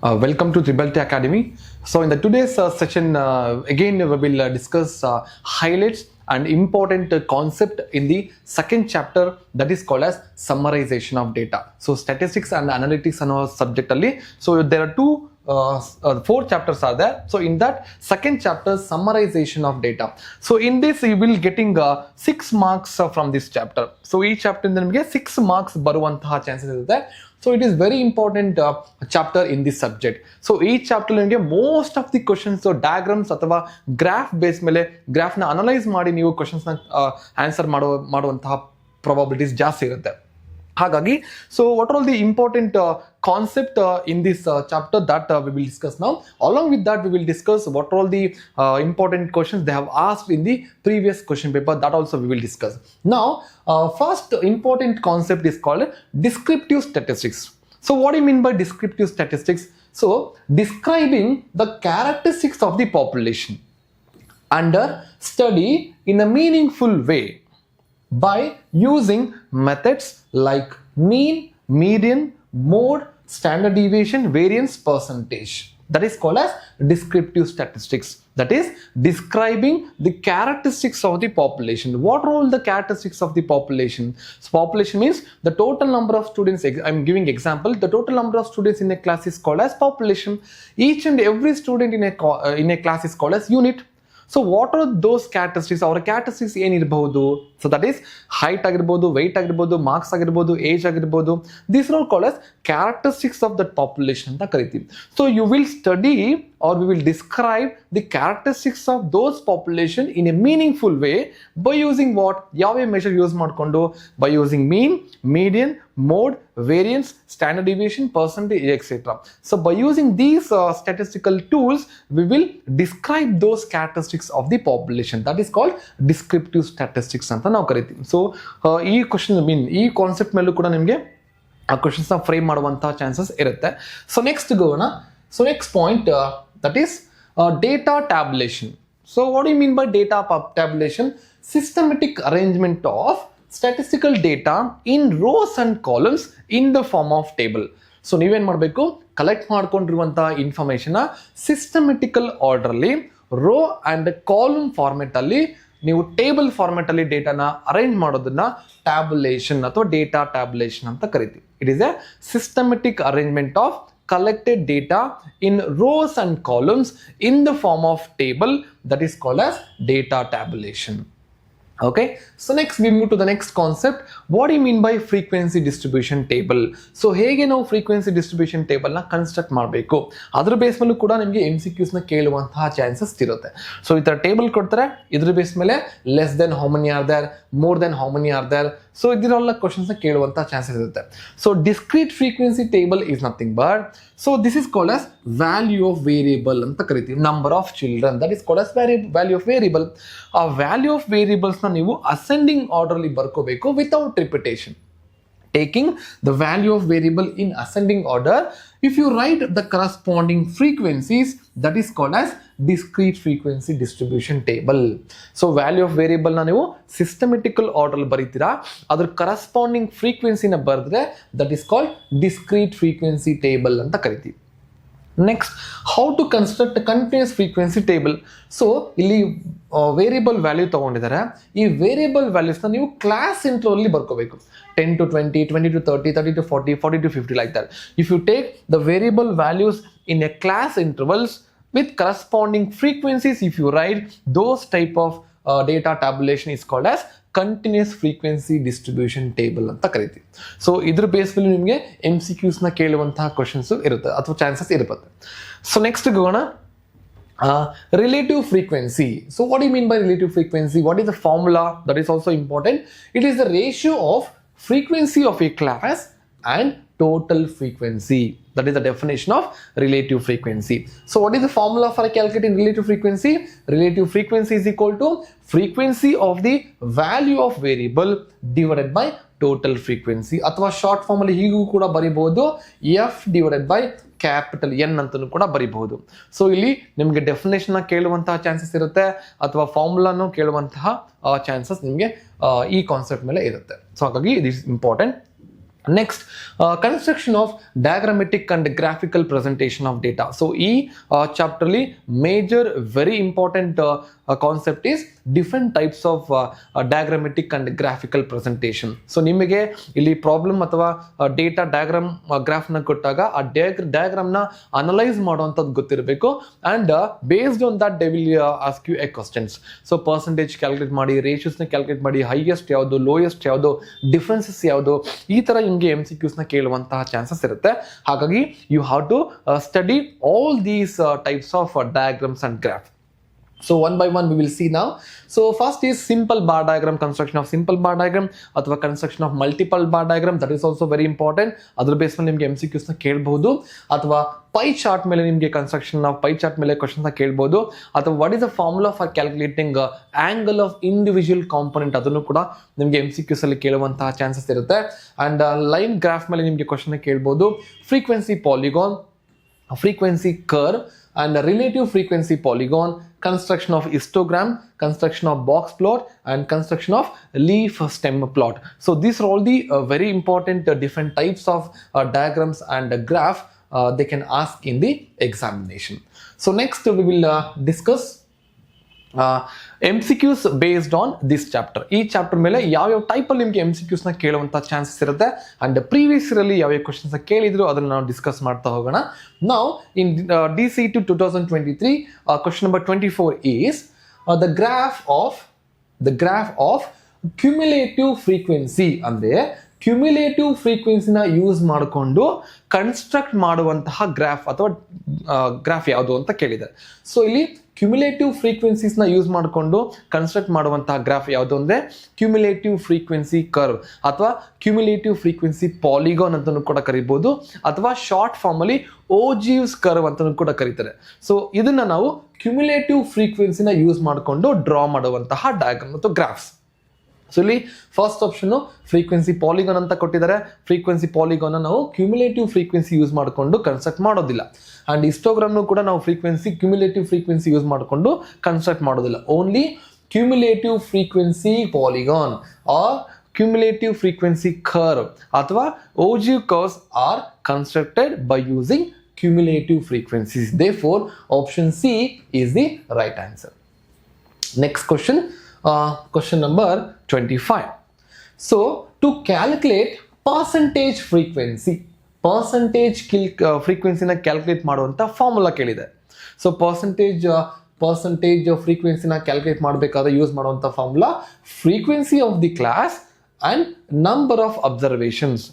Welcome to Tribal Academy. So in the today's session, again we will discuss highlights and important concept in the second chapter, that is called as summarization of data. So statistics and analytics ಅನ್ನೋ subject ಅಲ್ಲಿ, so there are four chapters are there. So in that second chapter, summarization of data. So in this you will getting 6 marks from this chapter. So each chapter ಇಂದ ನಿಮಗೆ 6 marks ಬರುವಂತಹ chances ಇರುತ್ತೆ. So it is very important chapter in this subject. So each chapter ನಿಮಗೆ most of the questions, so diagrams ಅಥವಾ graph base ಮೇಲೆ graph ನ analyse ಮಾಡಿ ನೀವು questions ನ ಆನ್ಸರ್ ಮಾಡುವಂತಹ probabilities ಜಾಸ್ತಿ ಇರುತ್ತೆ. ಹಾಗಾಗಿ so what are all the important concept in this chapter that we will discuss now. Along with that, we will discuss what are all the important questions they have asked in the previous question paper, that also we will discuss. Now first important concept is called descriptive statistics. So what do you mean by descriptive statistics? So describing the characteristics of the population under study in a meaningful way by using methods like mean, median, mode, standard deviation, variance, percentage. That is called as descriptive statistics. That is describing the characteristics of the population. What are all the characteristics of the population? So population means the total number of students. I'm giving example. The total number of students in a class is called as population. Each and every student in a class is called as unit. So what are those characteristics? Our characteristics ಏನಿರಬಹುದು? So that is height ಆಗಿರಬಹುದು, weight ಆಗಿರಬಹುದು, marks ಆಗಿರಬಹುದು, age ಆಗಿರಬಹುದು. These are all called as characteristics of that population ಅಂತ ಕರಿತೀವಿ. So you will study or we will describe the characteristics of those population in a meaningful way by using what? ಯಾವ measure use ಮಾಡಿಕೊಂಡು? By using mean, median, mode, variance, standard deviation, percentage, etc. So by using these statistical tools, we will describe those characteristics of the population. That is called descriptive statistics ಅಂತ ನಾವು ಕರಿತೀವಿ. So ಈ question ಈ concept ಮೇಲೂ ಕೂಡ ನಿಮಗೆ ಆ questions ನ ಫ್ರೇಮ್ ಮಾಡುವಂತಹ ಚಾನ್ಸಸ್ ಇರುತ್ತೆ. ಸೊ ನೆಕ್ಸ್ಟ್ ಗೋಣ. So next point that is data tabulation. So what do you mean by data tabulation? Systematic arrangement of statistical data in rows and columns in the form of table. So ನೀವೇನ್ ಮಾಡಬೇಕು? Collect ಮಾಡ್ಕೊಂಡಿರುವಂತಹ information ಸಿಸ್ಟಮೆಟಿಕಲ್ order ಅಲ್ಲಿ row and column format ಅಲ್ಲಿ ನೀವು table format ಅಲ್ಲಿ ಡೇಟಾನ arrange ಮಾಡೋದನ್ನ ಟ್ಯಾಬುಲೇಷನ್ ಅಥವಾ data ಟ್ಯಾಬುಲೇಷನ್ ಅಂತ ಕರಿತೀವಿ. It is A systematic arrangement of collected data in rows and columns in the form of table, that is called as data tabulation. Okay, so next we move to the next concept. What do you mean by frequency distribution table? So ಹೇಗೆ ನಾವು frequency distribution table ನ construct ಮಾಡಬೇಕು, ಅದರ base ಮೇಲೂ ಕೂಡ ನಿಮಗೆ MCQs ನ ಕೇಳುವಂತಹ ಚಾನ್ಸಸ್ ಇರುತ್ತೆ. ಸೊ ಈ ತರ ಟೇಬಲ್ ಕೊಡ್ತಾರೆ, ಇದ್ರ ಬೇಸ್ ಮೇಲೆ less than how many are there, more than how many are there, so ಇದರೆಲ್ಲ ಕ್ವಶನ್ಸ್ ನ ಕೇಳುವಂತಹ ಚಾನ್ಸಸ್ ಇರುತ್ತೆ. So discrete frequency table is nothing but, so this is called as value of variable ಅಂತ ಕರಿತೀವಿ. Number of children, that is called as value of variable. ಆ value of variables ನ ನೀವು ascending order ಅಲ್ಲಿ ಬರ್ಕೋಬೇಕು without repetition. Taking the value of variable in ascending order, if you write the corresponding frequencies, that is called as discrete frequency distribution table. So value of variable na ನೀವು systematical order ಅಲ್ಲಿ ಬರೀತೀರಾ, ಅದರ corresponding frequency ನ ಬರೆದ್ರೆ that is called discrete frequency table ಅಂತ ಕರಿತೀವಿ. Next, how to construct continuous frequency table. So ಇಲ್ಲಿ variable value ತಗೊಂಡಿದ್ದಾರೆ. ಈ ವೇರಿಯಬಲ್ ವ್ಯಾಲ್ಯೂಸ್ನ ನೀವು ಕ್ಲಾಸ್ ಇಂಟರ್ವಲ್ ಅಲ್ಲಿ ಬರ್ಕೋಬೇಕು. 10 to 20, 20 to 30, 30 to 40, 40 to 50, like that. If you take the variable values in a class intervals with corresponding frequencies, if you write those type of data tabulation is called as continuous frequency distribution table ಅಂತ ಕರಿತೀವಿ. So ಇದ್ರ base ಮೇಲೆ ನಿಮಗೆ MCQs ನ ಕೇಳುವಂತಹ questions ಇರುತ್ತೆ ಅಥವಾ chances ಇರುತ್ತೆ. ಸೊ ನೆಕ್ಸ್ಟ್ ಹೋಗೋಣ, relative frequency. So what do you mean by relative frequency? What is the formula? That is also important. It is the ratio of frequency of a class and total frequency. That is the definition of relative frequency. So what is the formula for calculating relative frequency? Relative frequency is equal to frequency of the value of variable divided by total frequency. ಅಥವಾ short form ಅಲ್ಲಿ ಹೀಗೂ ಕೂಡ ಬರೀಬಹುದು, F divided by capital N ಅಂತಲೂ ಕೂಡ ಬರೀಬಹುದು. So ಇಲ್ಲಿ ನಿಮಗೆ definition ಕೇಳುವಂತಹ chances ಇರುತ್ತೆ ಅಥವಾ ಫಾರ್ಮುಲಾನು ಕೇಳುವಂತಹ ಚಾನ್ಸಸ್ ನಿಮಗೆ ಈ ಕಾನ್ಸೆಪ್ಟ್ ಮೇಲೆ ಇರುತ್ತೆ. ಸೊ ಹಾಗಾಗಿ it is important. Next, construction of diagrammatic and graphical presentation of data. So ಈ chapter ಅಲ್ಲಿ major very important concept is different types of diagrammatic and graphical presentation. So ನಿಮಗೆ ಇಲ್ಲಿ ಪ್ರಾಬ್ಲಮ್ ಅಥವಾ ಡೇಟಾ ಡಯಾಗ್ರಾಮ್ ಗ್ರಾಫ್ ನ ಕೊಟ್ಟಾಗ ಆ diagram ನ analyse ಮಾಡುವಂತದ್ದು ಗೊತ್ತಿರಬೇಕು and based on that they will ask you a questions. So percentage calculate ಮಾಡಿ, ರೇಷಿಯೋಸ್ ನ ಕ್ಯಾಲ್ಕುಲೇಟ್ ಮಾಡಿ, ಹೈಯೆಸ್ಟ್ ಯಾವುದು, ಲೋಯೆಸ್ಟ್ ಯಾವುದು, ಡಿಫ್ರೆನ್ಸಸ್ ಯಾವುದು, ಈ ತರ ನಿಮಗೆ MCQs ನ ಕೇಳುವಂತಹ ಚಾನ್ಸಸ್ ಇರುತ್ತೆ. ಹಾಗಾಗಿ you have to study all these types of diagrams and graph. So one by one we will see now. So first is simple bar diagram, construction of simple bar diagram ಅಥವಾ construction of multiple bar diagram, that is also very important. ಅದರ base ಮೇಲೆ ನಿಮಗೆ MCQs ನ ಕೇಳಬಹುದು. ಅಥವಾ pi chart ಮೇಲೆ ನಿಮಗೆ construction of pi chart ಮೇಲೆ ಕ್ವಶನ್ಸ್ ನ ಕೇಳಬಹುದು. ಅಥವಾ what is the formula for calculating angle of individual component, ಅದನ್ನು ಕೂಡ ನಿಮಗೆ MCQs ಅಲ್ಲಿ ಕೇಳುವಂತಹ ಚಾನ್ಸಸ್ ಇರುತ್ತೆ. ಅಂಡ್ ಲೈನ್ ಗ್ರಾಫ್ ಮೇಲೆ ನಿಮಗೆ ಕ್ವಶನ್ ಕೇಳಬಹುದು. Frequency polygon, frequency curve and relative frequency polygon, construction of histogram, construction of box plot and construction of leaf stem plot. So these are all the very important different types of diagrams and graph they can ask in the examination. So next we will discuss MCQs based on this chapter. ಈ chapter ಮೇಲೆ ಯಾವ type ಅಲ್ಲಿ ನಿಮಗೆ MCQs ನ ಕೇಳುವಂತ chances ಇರುತ್ತೆ and previous year ಅಲ್ಲಿ ಯಾವ questions ಕೇಳಿದ್ರು ಅದನ್ನ ನಾವು ಡಿಸ್ಕಸ್ ಮಾಡ್ತಾ ಹೋಗೋಣ. Now in DCET 2023 question number 24 is the graph of cumulative frequency. ಅಂದ್ರೆ ಕ್ಯುಮ್ಯುಲೇಟಿವ್ ಫ್ರೀಕ್ವೆನ್ಸಿನ ಯೂಸ್ ಮಾಡಿಕೊಂಡು ಕನ್ಸ್ಟ್ರಕ್ಟ್ ಮಾಡುವಂತಹ ಗ್ರಾಫ್ ಅಥವಾ ಗ್ರಾಫ್ ಯಾವುದು ಅಂತ ಕೇಳಿದ್ದಾರೆ. ಸೊ ಇಲ್ಲಿ ಕ್ಯುಮ್ಯುಲೇಟಿವ್ ಫ್ರೀಕ್ವೆನ್ಸೀಸ್ ನ ಯೂಸ್ ಮಾಡಿಕೊಂಡು ಕನ್ಸ್ಟ್ರಕ್ಟ್ ಮಾಡುವಂತಹ ಗ್ರಾಫ್ ಯಾವುದು ಅಂದ್ರೆ ಕ್ಯುಮ್ಯುಲೇಟಿವ್ ಫ್ರೀಕ್ವೆನ್ಸಿ ಕರ್ವ್ ಅಥವಾ ಕ್ಯುಮ್ಯುಲೇಟಿವ್ ಫ್ರೀಕ್ವೆನ್ಸಿ ಪಾಲಿಗಾನ್ ಅಂತಾನೂ ಕೂಡ ಕರಿಬಹುದು ಅಥವಾ ಶಾರ್ಟ್ ಫಾರ್ಮ್ ಅಲ್ಲಿ ಓಜಿವ್ಸ್ ಕರ್ವ್ ಅಂತಾನೂ ಕೂಡ ಕರೀತಾರೆ. ಸೊ ಇದನ್ನ ನಾವು ಕ್ಯುಮ್ಯುಲೇಟಿವ್ ಫ್ರೀಕ್ವೆನ್ಸಿನ ಯೂಸ್ ಮಾಡಿಕೊಂಡು ಡ್ರಾ ಮಾಡುವಂತಹ ಡಯಾಗ್ರಾಮ್ ಮತ್ತು ಗ್ರಾಫ್ಸ್. ಸೊ ಇಲ್ಲಿ ಫಸ್ಟ್ ಆಪ್ಷನ್ ಫ್ರೀಕ್ವೆನ್ಸಿ ಪಾಲಿಗಾನ್ ಅಂತ ಕೊಟ್ಟಿದ್ದಾರೆ. ಫ್ರೀಕ್ವೆನ್ಸಿ ಪಾಲಿಗಾನ್ ನಾವು ಕ್ಯುಮ್ಯುಲೇಟಿವ್ ಫ್ರೀಕ್ವೆನ್ಸಿ ಯೂಸ್ ಮಾಡಿಕೊಂಡು ಕನ್ಸ್ಟ್ರಕ್ಟ್ ಮಾಡೋದಿಲ್ಲ. ಅಂಡ್ ಹಿಸ್ಟೋಗ್ರಾಮ್ ಕೂಡ ನಾವು ಕ್ಯುಮ್ಯುಲೇಟಿವ್ ಫ್ರೀಕ್ವೆನ್ಸಿ ಯೂಸ್ ಮಾಡಿಕೊಂಡು ಕನ್ಸ್ಟ್ರಕ್ಟ್ ಮಾಡೋದಿಲ್ಲ. Only cumulative frequency polygon or cumulative frequency curve ಅಥವಾ ogive curves are constructed by using cumulative frequencies. Therefore option C is the right answer. Next question. Question number 25. So to calculate percentage frequency ನ calculate ಮಾಡುವಂತ formula ಕೇಳಿದೆ. So percentage frequency ನ calculate ಮಾಡಬೇಕಾದ್ರೆ use ಮಾಡುವಂತ formula frequency of the class and number of observations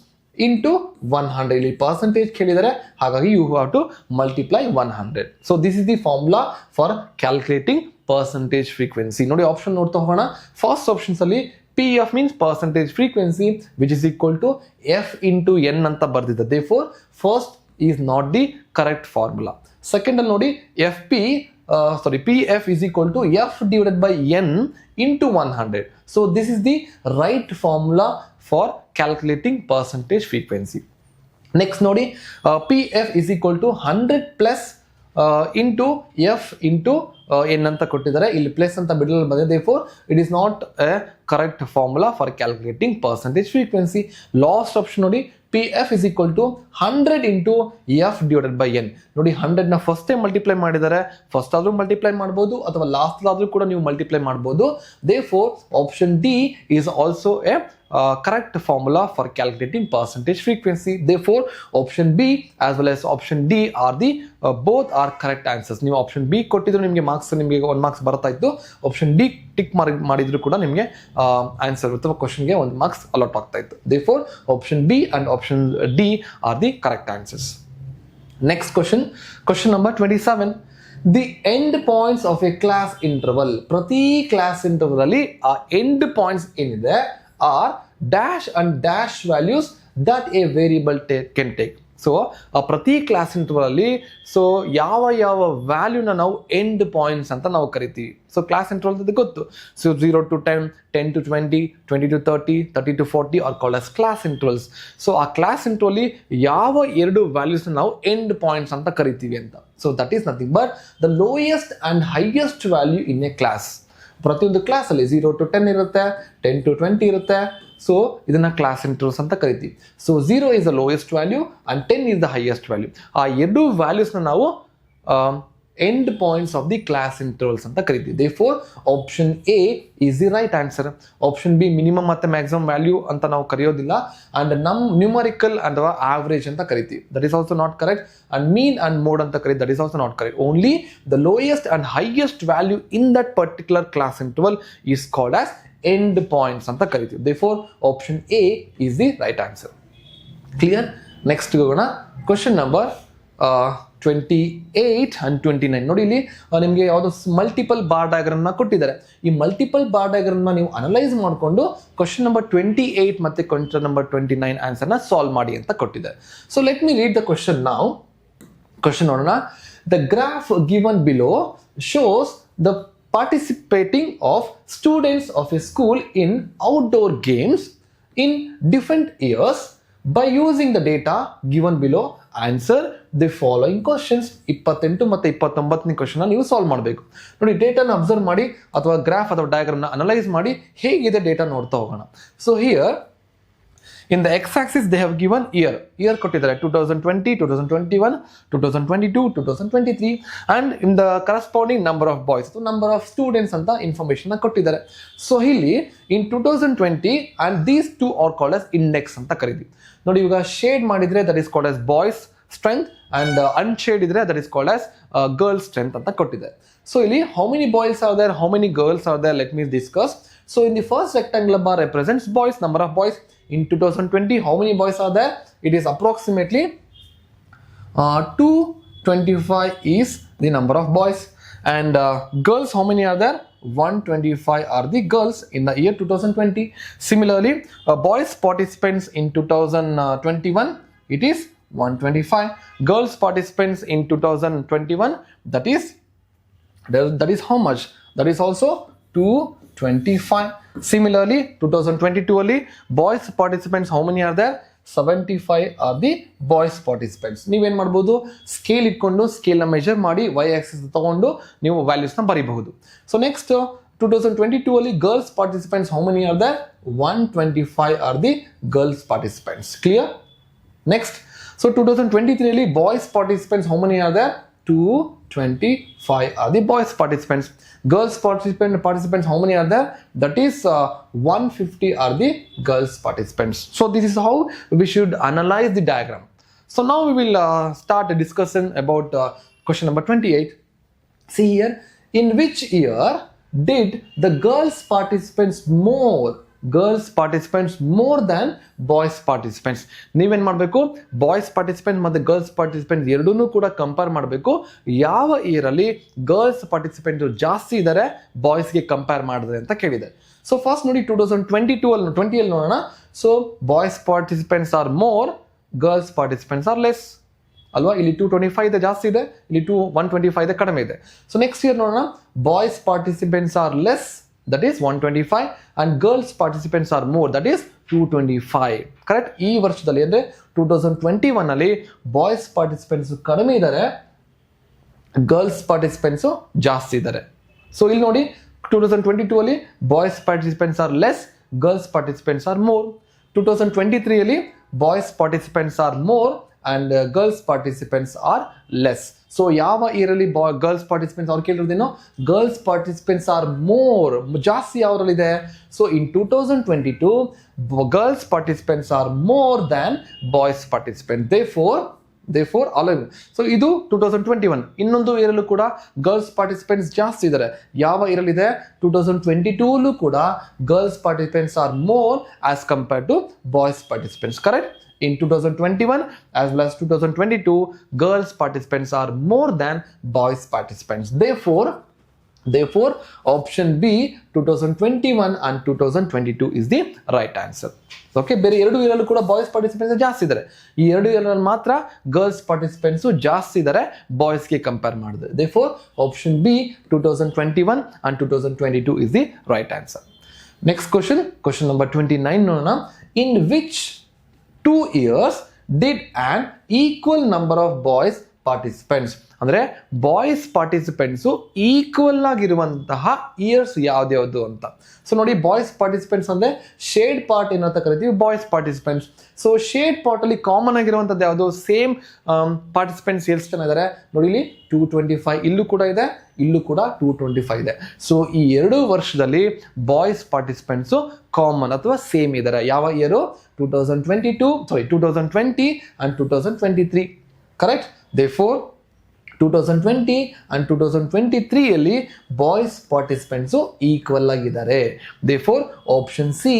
into 100. ಇಲ್ಲಿ percentage ಕೇಳಿದರೆ, ಹಾಗಾಗಿ you have to multiply 100. So this is the formula for calculating percentage frequency. ನೋಡಿ option ನೋಡ್ತಾ ಹೋಗೋಣ. ಫಸ್ಟ್ ಆಪ್ಷನ್ಸ್ ಅಲ್ಲಿ PF means percentage frequency which is equal to F into N ಅಂತ ಬರ್ದಿದೆ. Therefore first is not the correct formula. Second ಅಲ್ಲಿ ನೋಡಿ PF is equal to F divided by N into 100. So this is the right formula for calculating percentage frequency. Next ನೋಡಿ PF is equal to 100 plus into F into N ಅಂತ ಕೊಟ್ಟಿದ್ದಾರೆ. ಇಲ್ಲಿ plus ಅಂತ ಬಿಡಲ್ ಬಂದಿದೆ. Therefore it is not a correct formula for calculating percentage frequency. Last option ನೋಡಿ PF is equal to 100 into F divided by N. ನೋಡಿ 100 ನ first time multiply ಮಾಡಿದ್ದಾರೆ. First ಆದ್ರೂ ಮಲ್ಟಿಪ್ಲೈ ಮಾಡಬಹುದು ಅಥವಾ ಲಾಸ್ಟ್ ಆದ್ರೂ ಕೂಡ ನೀವು ಮಲ್ಟಿಪ್ಲೈ ಮಾಡಬಹುದು. Therefore option D is also a correct formula for calculating percentage frequency. Therefore option B as well as option D are the both are correct answers. ನೀವು option B ಕೊಟ್ಟಿದ್ರು ನಿಮಗೆ marks, ನಿಮಗೆ 1 marks ಬರ್ತಾ ಇತ್ತು. Option D tick ಮಾಡಿದ್ರು ಕೂಡ ನಿಮಗೆ answer ಅಥವಾ ಕ್ವಶನ್ಗೆ 1 ಮಾರ್ಕ್ಸ್ ಅಲಾಟ್ ಆಗ್ತಾ ಇತ್ತು. Therefore option B and option D are the correct answers. Next question number 27. The end points of a class interval. ಪ್ರತಿ ಕ್ಲಾಸ್ ಇಂಟರ್ವಲ್ ಅಲ್ಲಿ ಆ ಎಂಡ್ ಪಾಯಿಂಟ್ಸ್ ಏನಿದೆ are dash and dash values that a variable can take. So ಪ್ರತಿ class interval ಅಲ್ಲಿ so ಯಾವ ವ್ಯಾಲ್ಯೂನ ನಾವು end points ಅಂತ ನಾವು ಕರಿತೀವಿ. ಸೊ ಕ್ಲಾಸ್ ಇಂಟರ್ವಲ್ ಅಂತ ಗೊತ್ತು. So 0 to 10, 10 to 20, 20 to 30, 30 to 40 are called as class intervals. So ಆ ಕ್ಲಾಸ್ ಇಂಟರ್ವಲ್ ಅಲ್ಲಿ ಯಾವ 2 ವ್ಯಾಲ್ಯೂಸ್ ನಾವು ಎಂಡ್ ಪಾಯಿಂಟ್ಸ್ ಅಂತ ಕರಿತೀವಿ ಅಂತ. So that is nothing but the lowest and highest value in a class. ಪ್ರತಿಯೊಂದು ಕ್ಲಾಸ್ ಅಲ್ಲಿ 0 to 10 ಇರುತ್ತೆ, 10 to 20 ಇರುತ್ತೆ, ಸೊ ಇದನ್ನ ಕ್ಲಾಸ್ ಇಂಟರ್ವಲ್ಸ್ ಅಂತ ಕರಿತೀವಿ. So 0 is the lowest value and 10 is the highest value. ಆ ಎರಡು ವ್ಯಾಲ್ಯೂಸ್ನ ನಾವು end points of the class intervals ಅಂತ ಕರಿತೀವಿ. Therefore option A is the right answer. Option be minimum ಮತ್ತೆ ಮ್ಯಾಕ್ಸಿಮಮ್ ವ್ಯಾಲ್ಯೂ ಅಂತ ನಾವು ಕರೆಯೋದಿಲ್ಲ, ಅಂಡ್ ನ್ಯೂಮರಿಕಲ್ ಅಥವಾ ಆವರೇಜ್ ಅಂತ ಕರಿತೀವಿ. That is also not correct. And mean and mode ಅಂತ ಕರೀತೀವಿ. That is also not correct. Only the lowest and highest value in that particular class interval is called as end points ಅಂತ ಕರಿತೀವಿ. Therefore option A is the right answer. Clear? Next ಹೋಗೋಣ. Question number 28 and 29. ನೋಡಿ, ಇಲ್ಲಿ ನಿಮಗೆ ಯಾವುದೋ multiple bar ಡಯಾಗ್ರಾಮ್ನ ಕೊಟ್ಟಿದ್ದಾರೆ. ಈ multiple bar ಡಯಾಗ್ರಾಮ್ನ ನೀವು ಅನಲೈಸ್ ಮಾಡಿಕೊಂಡು ಕ್ವಶನ್ ನಂಬರ್ 28 ಮತ್ತೆ ಕ್ವಶನ್ ನಂಬರ್ 29 ಆನ್ಸರ್ನ ಸಾಲ್ವ್ ಮಾಡಿ ಅಂತ ಕೊಟ್ಟಿದ್ದಾರೆ. So let me read the question ನಾವು. ಕ್ವಶನ್ ನೋಡೋಣ. The graph given below shows the participating of students of a school in outdoor games in different years by using the data given below. Answer the following questions. 28 ಮತ್ತೆ 29ನೇ question ನೀವು solve ಮಾಡಬೇಕು. ನೋಡಿ, ಡೇಟಾನ observe ಮಾಡಿ ಅಥವಾ graph ಅಥವಾ ಡಯಾಗ್ರಾಮ್ನ analyse ಮಾಡಿ ಹೇಗಿದೆ data ನೋಡ್ತಾ ಹೋಗೋಣ. So here in the x-axis they have given year ಕೊಟ್ಟಿದ್ದಾರೆ 2020, 2021, 2022, 2023 and in the corresponding number of boys, so number of students ಅಂತ ಇನ್ಫಾರ್ಮೇಶನ್ ಕೊಟ್ಟಿದ್ದಾರೆ. ಸೊ ಇಲ್ಲಿ in 2020 and these two are called as index ಅಂತ ಕರೀತೀವಿ. ನೋಡಿ, ಇವಾಗ ಶೇಡ್ ಮಾಡಿದ್ರೆ that is called as boys strength and unshade ಇದ್ರೆ that is called as girls strength ಅಂತ ಕೊಟ್ಟಿದ್ದಾರೆ. ಸೊ ಇಲ್ಲಿ how many boys are there, how many girls are there, let me discuss. So in the first rectangular bar represents boys, number of boys. In 2020, how many boys are there? It is approximately 225 is the number of boys. And girls, how many are there? 125 are the girls in the year 2020. Similarly, boys participants in 2021, it is 125. Girls participants in 2021, that is how much? That is also 225. Similarly, 2022 ಅಲ್ಲಿ boys participants how many are there? 75 are the boys participants. ನೀವೇನ್ ಮಾಡ್ಬೋದು, scale ಇಟ್ಕೊಂಡು ಸ್ಕೇಲ್ನ measure ಮಾಡಿ y Axis ತಗೊಂಡು ನೀವು ವ್ಯಾಲ್ಯೂಸ್ನ ಬರೀಬಹುದು. So next 2022 ಅಲ್ಲಿ girls participants how many are there? 125 are the girls participants. Clear? Next, so 2023 ಅಲ್ಲಿ boys participants how many are there? 225 are the boys participants. Girls participants how many are there? That is 150 are the girls participants. So this is how we should analyze the diagram. So now we will start a discussion about question number 28. See here, in which year did the girls participants more than boys participants? ನೀವೇನ್ ಮಾಡಬೇಕು, boys participant ಮತ್ತು girls participant ಎರಡನ್ನೂ ಕೂಡ compare ಮಾಡಬೇಕು. ಯಾವ year ಅಲ್ಲಿ girls participant ಜಾಸ್ತಿ ಇದ್ದಾರೆ ಬಾಯ್ಸ್ಗೆ ಕಂಪೇರ್ ಮಾಡಿದ್ರೆ ಅಂತ ಕೇಳಿದೆ. ಸೊ ಫಸ್ಟ್ ನೋಡಿ, 2022 ಅಲ್ಲಿ ನೋಡೋಣ. So boys participants are more, girls participants are less ಅಲ್ವಾ. ಇಲ್ಲಿ 225 ಇದೆ ಜಾಸ್ತಿ ಇದೆ, ಇಲ್ಲಿ 125 ಇದೆ ಕಡಿಮೆ ಇದೆ. ಸೊ ನೆಕ್ಸ್ಟ್ ಇಯರ್ ನೋಡೋಣ, boys participants are less, that is 125 and girls participants are more, that is 225. Correct? ಈ ವರ್ಷದಲ್ಲಿ ಅಂದ್ರೆ 2021 ಅಲ್ಲಿ ಬಾಯ್ಸ್ ಪಾರ್ಟಿಸಿಪೆಂಟ್ಸ್ ಕಡಿಮೆ ಇದ್ದಾರೆ, ಗರ್ಲ್ಸ್ ಪಾರ್ಟಿಸಿಪೆಂಟ್ಸ್ ಜಾಸ್ತಿ ಇದ್ದಾರೆ. ಸೊ ಇಲ್ಲಿ ನೋಡಿ, 2022 ಅಲ್ಲಿ boys participants are less, girls participants are more. 2023 ಅಲ್ಲಿ boys participants are more and girls participants are less. So ಯಾವ ಇಯರ್ ಅಲ್ಲಿ ಗರ್ಲ್ಸ್ ಪಾರ್ಟಿಸಿಪೆಂಟ್ಸ್ ಅವ್ರು ಕೇಳಿರೋದೇನೋ, ಗರ್ಲ್ಸ್ ಪಾರ್ಟಿಸಿಪೆಂಟ್ಸ್ ಆರ್ ಮೋರ್, ಜಾಸ್ತಿ ಯಾವ್ದ್ರಲ್ಲಿದೆ. So in 2022 girls participants are more than boys participant. therefore alive. So ಇದು 2021. ಇನ್ನೊಂದು ಇಯರಲ್ಲೂ ಕೂಡ ಗರ್ಲ್ಸ್ ಪಾರ್ಟಿಸಿಪೆಂಟ್ಸ್ ಜಾಸ್ತಿ ಇದ್ದಾರೆ. ಯಾವ ಇಯರಲ್ಲಿದೆ? 2022 ಕೂಡ girls participants are more as compared to boys participants. Correct? In 2021 as well as 2022, girls participants are more than boys participants. Therefore, option B, 2021 and 2022 is the right answer. Okay, ಬೇರೆ ಎರಡು ಇಯರಲ್ಲೂ ಕೂಡ boys participants ಜಾಸ್ತಿ ಇದ್ದಾರೆ. ಈ ಎರಡು ಇಯರಲ್ಲಿ ಮಾತ್ರ girls participants ಜಾಸ್ತಿ ಇದ್ದಾರೆ ಬಾಯ್ಸ್ಗೆ ಕಂಪೇರ್ ಮಾಡಿದ್ರೆ. Therefore, option B, 2021 and 2022 is the right answer. Next question number 29 ನೋಡೋಣ. In which 2 years did an equal number of boys participants ಅಂದ್ರೆ ಬಾಯ್ಸ್ ಪಾರ್ಟಿಸಿಪೆಂಟ್ಸ್ ಈಕ್ವಲ್ ಆಗಿರುವಂತಹ ಇಯರ್ಸ್ ಯಾವ್ದ್ಯಾವ್ದು ಅಂತ. ಸೊ ನೋಡಿ, ಬಾಯ್ಸ್ ಪಾರ್ಟಿಸಿಪೆಂಟ್ಸ್ ಅಂದ್ರೆ ಶೇಡ್ ಪಾರ್ಟ್ ಏನಂತ ಕರಿತೀವಿ, boys participants. So shade part ಅಲ್ಲಿ ಕಾಮನ್ ಆಗಿರುವಂತದ್ದು ಯಾವುದು, ಸೇಮ್ ಪಾರ್ಟಿಸಿಪೆಂಟ್ಸ್ ಎಷ್ಟು ಜನ ಇದ್ದಾರೆ ನೋಡಿ, ಇಲ್ಲಿ 225, ಇಲ್ಲೂ ಕೂಡ ಇದೆ, ಇಲ್ಲೂ ಕೂಡ 225 ಇದೆ. ಸೊ ಈ 2 ವರ್ಷದಲ್ಲಿ ಬಾಯ್ಸ್ ಪಾರ್ಟಿಸಿಪೆಂಟ್ಸ್ ಕಾಮನ್ ಅಥವಾ ಸೇಮ್ ಇದ್ದಾರೆ. ಯಾವ year, 2020 and 2023, correct. therefore 2020 and 2023 ಅಲ್ಲಿ ಬಾಯ್ಸ್ ಪಾರ್ಟಿಸಿಪೆಂಟ್ಸ್ ಈಕ್ವಲ್ ಆಗಿದ್ದಾರೆ. therefore option C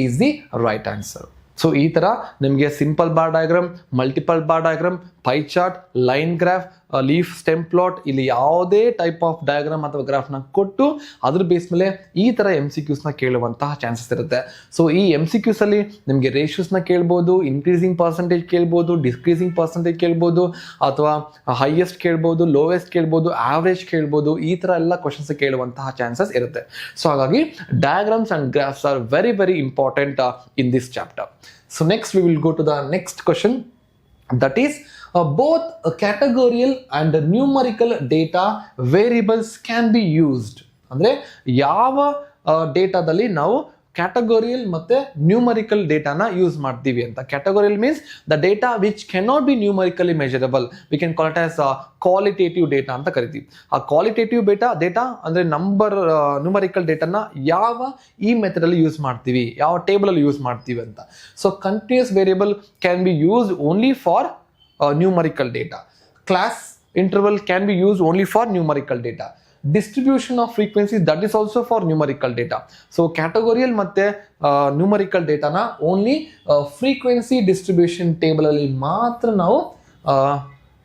is the right answer. So ಈ ತರ ನಿಮಗೆ simple bar diagram, multiple bar diagram, pi chart, line graph, leaf stem plot, ಇಲ್ಲಿ ಯಾವುದೇ ಟೈಪ್ ಆಫ್ ಡಯಾಗ್ರಾಮ್ ಅಥವಾ ಗ್ರಾಫ್ನ ಕೊಟ್ಟು ಅದ್ರ ಬೇಸ್ ಮೇಲೆ ಈ ತರ MCQs ನ ಕೇಳುವಂತಹ ಚಾನ್ಸಸ್ ಇರುತ್ತೆ. ಸೊ ಈ MCQs ಅಲ್ಲಿ ನಿಮಗೆ ರೇಷಿಯೋಸ್ನ ಕೇಳ್ಬೋದು, ಇನ್ಕ್ರೀಸಿಂಗ್ ಪರ್ಸೆಂಟೇಜ್ ಕೇಳ್ಬೋದು, ಡಿಕ್ರೀಸಿಂಗ್ ಪರ್ಸೆಂಟೇಜ್ ಕೇಳ್ಬೋದು, ಅಥವಾ ಹೈಯೆಸ್ಟ್ ಕೇಳ್ಬೋದು, ಲೋವೆಸ್ಟ್ ಕೇಳ್ಬೋದು, ಆವರೇಜ್ ಕೇಳ್ಬೋದು. ಈ ತರ ಎಲ್ಲ ಕ್ವಶನ್ಸ್ ಕೇಳುವಂತಹ ಚಾನ್ಸಸ್ ಇರುತ್ತೆ. ಸೊ ಹಾಗಾಗಿ diagrams and graphs are very very important in this chapter. So next we will go to the next question, that is both categorical and numerical data variables can be used. ಅಂದ್ರೆ ಯಾವ ಡೇಟಾದಲ್ಲಿ ನಾವು ಕ್ಯಾಟಗೋರಿಯಲ್ ಮತ್ತೆ numerical ಡೇಟಾನ use ಮಾಡ್ತೀವಿ ಅಂತ. Categorical means the data which cannot be numerically measurable, we can call it as qualitative data ಅಂತ ಕರಿತೀವಿ. ಆ ಕ್ವಾಲಿಟೇಟಿವ್ ಡೇಟಾ ಅಂದ್ರೆ ನಂಬರ್, ನ್ಯೂಮರಿಕಲ್ ಡೇಟಾನ ಯಾವ ಈ ಮೆಥಡ್ ಅಲ್ಲಿ ಯೂಸ್ ಮಾಡ್ತೀವಿ, ಯಾವ ಟೇಬಲ್ ಅಲ್ಲಿ ಯೂಸ್ ಮಾಡ್ತೀವಿ ಅಂತ. So continuous variable can be use only for numerical data. Class interval can be used only for numerical data. Distribution of frequencies, that is also for numerical data. So categorial ಮತ್ತೆ numerical data na only frequency distribution table ಅಲ್ಲಿ ಮಾತ್ರ ನಾವು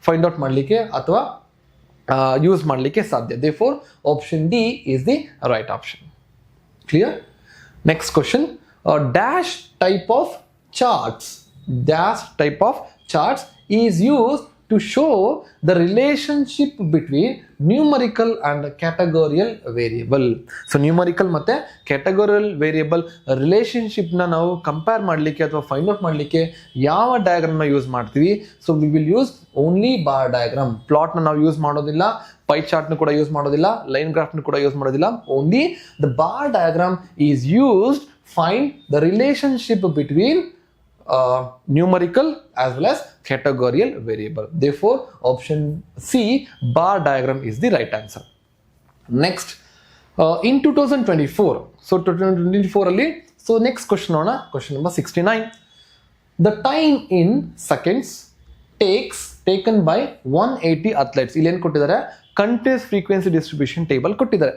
find out ಮಾಡಲಿಕ್ಕೆ ಅಥವಾ use ಮಾಡಲಿಕ್ಕೆ ಸಾಧ್ಯ. Therefore option D is the right option. Clear? Next question, dash type of charts is used to show the relationship between numerical and categorial variable. So numerical ಮತ್ತೆ categorial variable relationship ನ ನಾವು compare ಮಾಡಲಿಕ್ಕೆ ಅಥವಾ find out ಮಾಡಲಿಕ್ಕೆ ಯಾವ diagram ನ use ಮಾಡ್ತೀವಿ? So we will use only bar diagram. Plot ನ ನಾವು ಯೂಸ್ ಮಾಡೋದಿಲ್ಲ, ಪೈ ಚಾರ್ಟ್ ನ ಕೂಡ ಯೂಸ್ ಮಾಡೋದಿಲ್ಲ, ಲೈನ್ ಗ್ರಾಫ್ ನ ಕೂಡ ಯೂಸ್ ಮಾಡೋದಿಲ್ಲ. Only the bar diagram is used find the relationship between numerical as well as categorial variable. Therefore option C, bar diagram, is the right answer. Next, in 2024, so 2024 ಅಲ್ಲಿ, so next question on question number 69. The time in seconds taken by 180 athletes, ಇಲ್ಲಿ ಏನು ಕೊಟ್ಟಿದ್ದಾರೆ, continuous frequency distribution table ಕೊಟ್ಟಿದ್ದಾರೆ.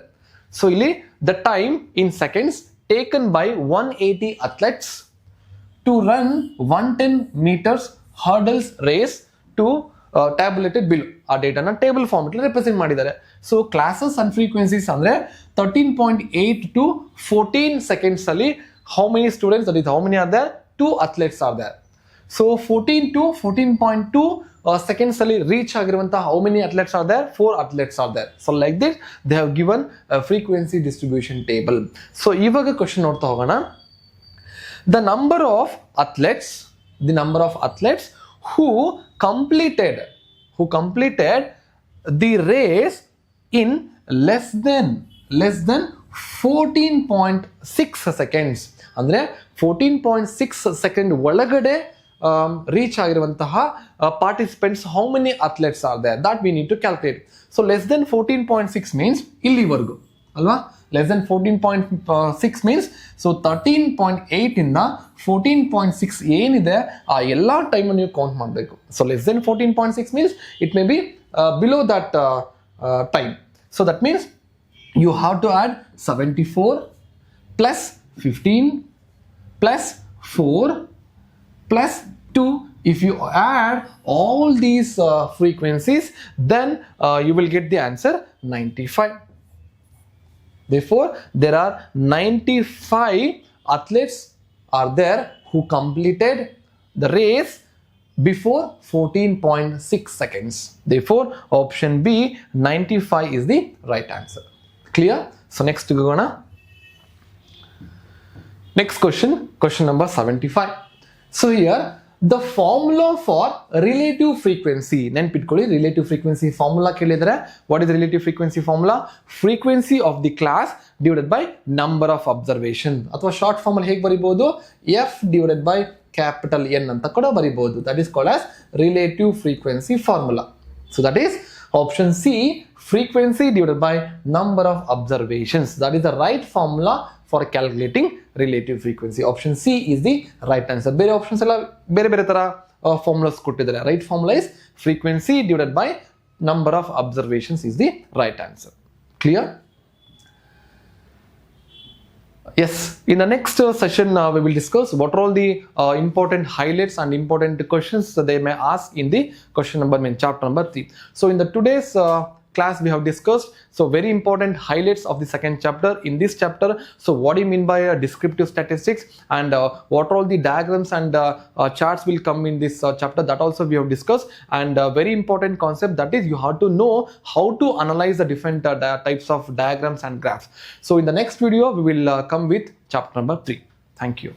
So ಇಲ್ಲಿ the time in seconds taken by 180 athletes to run 110 meters hurdles race to tabulated below. ಆ ಡೇಟಾನ table format represent ಮಾಡಿದ್ದಾರೆ. So classes and frequencies ಅಂದ್ರೆ 13.8 to 14 seconds ಅಲ್ಲಿ how many students, that is how many are there, 2 athletes are there. So 14 to 14.2 seconds ಅಲ್ಲಿ reach ಆಗಿರುವಂತಹ how many athletes are there, 4 athletes are there. So like this they have given a frequency distribution table. So ಇವಾಗ question ನೋಡ್ತಾ ಹೋಗೋಣ. The number of athletes who completed the race in less than 14.6 seconds. ಅಂದ್ರೆ 14.6 second ಒಳಗಡೆ reach ಆಗಿರುವಂತಹ participants how many athletes are there, that we need to calculate. So less than 14.6 means ಇಲ್ಲಿವರೆಗೂ ಅಲ್ವಾ, less than 14.6 means so 13.8 ಇಂದ 14.6 ಏನಿದೆ ಆ ಎಲ್ಲ time ನೀವು ಕೌಂಟ್ ಮಾಡಬೇಕು. So less than 14.6 means it may be below that time. So that means you have to add 74 plus 15 plus 4 plus 2. If you add all these frequencies, then you will get the answer 95. Therefore there are 95 athletes are there who completed the race before 14.6 seconds. Therefore option B, 95, is the right answer. Clear? So next go on. Next question number 75. So here the formula for relative frequency. ನೆನ್ಪಿಟ್ಕೊಳ್ಳಿ, relative frequency formula ಕೇಳಿದ್ರೆ, what is relative frequency formula? Frequency of the class divided by number of observation, ಅಥವಾ short form ಅಲ್ಲಿ ಹೇಗೆ ಬರೀಬಹುದು? F divided by capital N ಅಂತ ಕೂಡ ಬರೀಬಹುದು. That is called as relative frequency formula. So that is option C, frequency divided by number of observations. That is the right formula for calculating relative frequency. Option C is the right answer. ಬೇರೆ options ಎಲ್ಲ ಬೇರೆ ಬೇರೆ ತರ formulas ಕೊಟ್ಟಿದ್ದಾರೆ. Right formula is frequency divided by number of observations is the right answer. Clear? Yes, in the next session we will discuss what are all the important highlights and important questions that they may ask in the question number in chapter number 3. So in the today's class we have discussed so very important highlights of the second chapter. In this chapter, so what do you mean by descriptive statistics, and what are all the diagrams and charts will come in this chapter, that also we have discussed. And very important concept, that is you have to know how to analyze the different types of diagrams and graphs. So in the next video we will come with chapter number 3. Thank you.